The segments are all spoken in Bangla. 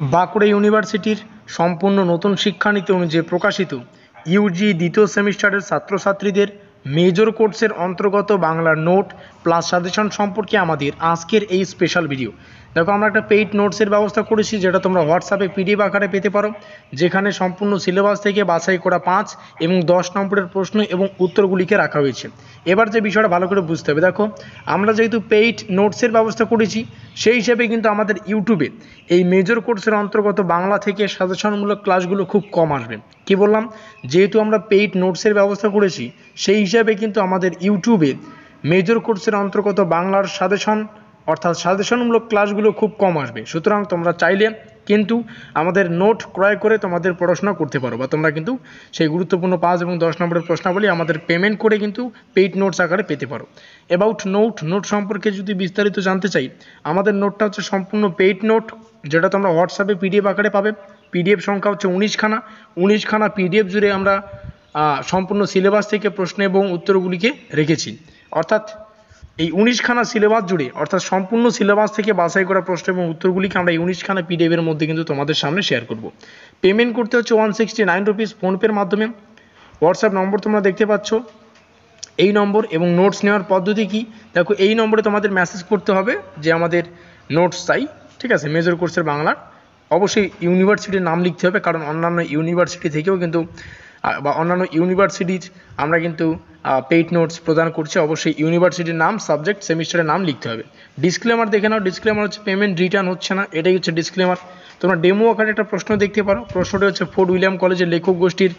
বাঁকুড়া ইউনিভার্সিটির সম্পূর্ণ নতুন শিক্ষানীতি অনুযায়ী প্রকাশিত ইউজি দ্বিতীয় সেমিস্টারের ছাত্রছাত্রীদের মেজর কোর্সের অন্তর্গত বাংলার নোট প্লাস সাজেশন সম্পর্কে আমাদের আজকের এই স্পেশাল ভিডিও। দেখো, আমরা একটা পেইড নোটসের ব্যবস্থা করেছি, যেটা তোমরা হোয়াটসঅ্যাপে পিডিএফ আকারে পেতে পারো, যেখানে সম্পূর্ণ সিলেবাস থেকে বাছাই করা 5 এবং 10 নম্বরের প্রশ্ন এবং উত্তরগুলিকে রাখা হয়েছে। এবার যে বিষয়টা ভালো করে বুঝতে হবে, দেখো আমরা যেহেতু পেইড নোটসের ব্যবস্থা করেছি, সেই হিসেবে কিন্তু আমাদের ইউটিউবে এই মেজর কোর্সের অন্তর্গত বাংলা থেকে সাজেশনমূলক ক্লাসগুলো খুব কম আসবে। কি বললাম? যেহেতু আমরা পেইড নোটসের ব্যবস্থা করেছি, সেই হিসাবে কিন্তু আমাদের ইউটিউবে মেজর কোর্সের অন্তর্গত বাংলার সাজেশন অর্থাৎ সাজেশনমূলক ক্লাসগুলো খুব কম আসবে। সুতরাং তোমরা চাইলে কিন্তু আমাদের নোট ক্রয় করে তোমাদের পড়াশোনা করতে পারো, বা তোমরা কিন্তু সেই গুরুত্বপূর্ণ 5 এবং 10 নম্বরের প্রশ্নাবলী আমাদের পেমেন্ট করে কিন্তু পেইড নোটস আকারে পেতে পারো। অ্যাবাউট নোট সম্পর্কে যদি বিস্তারিত জানতে চাই, আমাদের নোটটা হচ্ছে সম্পূর্ণ পেইড নোট, যেটা তোমরা হোয়াটসঅ্যাপে পিডিএফ আকারে পাবে। পিডিএফ সংখ্যা হচ্ছে 19খানা পিডিএফ জুড়ে আমরা সম্পূর্ণ সিলেবাস থেকে প্রশ্ন এবং উত্তরগুলিকে রেখেছি। অর্থাৎ এই 19খানা সিলেবাস জুড়ে, অর্থাৎ সম্পূর্ণ সিলেবাস থেকে বাছাই করা প্রশ্ন এবং উত্তরগুলিকে আমরা এই 19খানা পিডিএফের মধ্যে কিন্তু তোমাদের সামনে শেয়ার করব। পেমেন্ট করতে হচ্ছে 169 রুপিস ফোনপের মাধ্যমে। হোয়াটসঅ্যাপ নম্বর তোমরা দেখতে পাচ্ছ, এই নম্বর। এবং নোটস নেওয়ার পদ্ধতি কি? দেখো, এই নম্বরে তোমাদের মেসেজ করতে হবে যে আমাদের নোটস চাই, ঠিক আছে, মেজর কোর্সের বাংলার। অবশ্যই ইউনিভার্সিটির নাম লিখতে হবে, কারণ অন্যান্য ইউনিভার্সিটি থেকেও কিন্তু বা অন্যান্য ইউনিভার্সিটির আমরা কিন্তু পেইড নোটস প্রদান করছি। অবশ্যই ইউনিভার্সিটির নাম, সাবজেক্ট, সেমিস্টারের নাম লিখতে হবে। ডিসক্লেমার দেখে নাও। ডিসক্লেমার হচ্ছে পেমেন্ট রিটার্ন হচ্ছে না, এটাই হচ্ছে ডিসক্লেমার। তোমরা ডেমো আকারে একটা প্রশ্ন দেখতে পারো। প্রশ্নটি হচ্ছে ফোর্ট উইলিয়াম কলেজের লেখক গোষ্ঠীর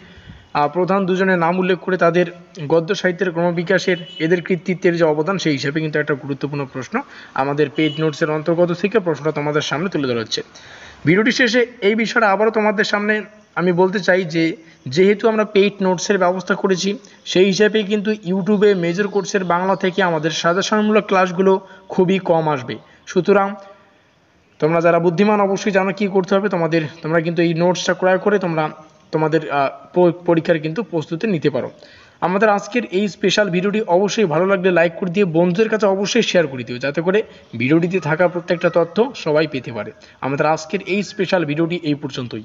প্রধান দুজনের নাম উল্লেখ করে তাদের গদ্য সাহিত্যের ক্রমবিকাশের এদের কৃতিত্বের যে অবদান, সেই হিসেবে কিন্তু একটা গুরুত্বপূর্ণ প্রশ্ন আমাদের পেইড নোটসের অন্তর্গত থেকে প্রশ্নটা তোমাদের সামনে তুলে ধরা হচ্ছে। ভিডিওটি শেষে এই বিষয়টা আবারও তোমাদের সামনে আমি বলতে চাই যে যেহেতু আমরা পেইড নোটসের ব্যবস্থা করেছি, সেই হিসাবে কিন্তু ইউটিউবে মেজর কোর্সের বাংলা থেকে আমাদের সাজেশনমূলক ক্লাসগুলো খুবই কম আসবে। সুতরাং তোমরা যারা বুদ্ধিমান অবশ্যই জানো কী করতে হবে। তোমরা কিন্তু এই নোটসটা ক্রয় করে তোমরা তোমাদের পরীক্ষার কিন্তু প্রস্তুতি নিতে পারো। আমাদের আজকের এই স্পেশাল ভিডিওটি অবশ্যই ভালো লাগলে লাইক করে দিয়ে বন্ধুদের কাছে অবশ্যই শেয়ার করে দিও, যাতে করে ভিডিওটিতে থাকা প্রত্যেকটা তথ্য সবাই পেতে পারে। আমাদের আজকের এই স্পেশাল ভিডিওটি এই পর্যন্তই।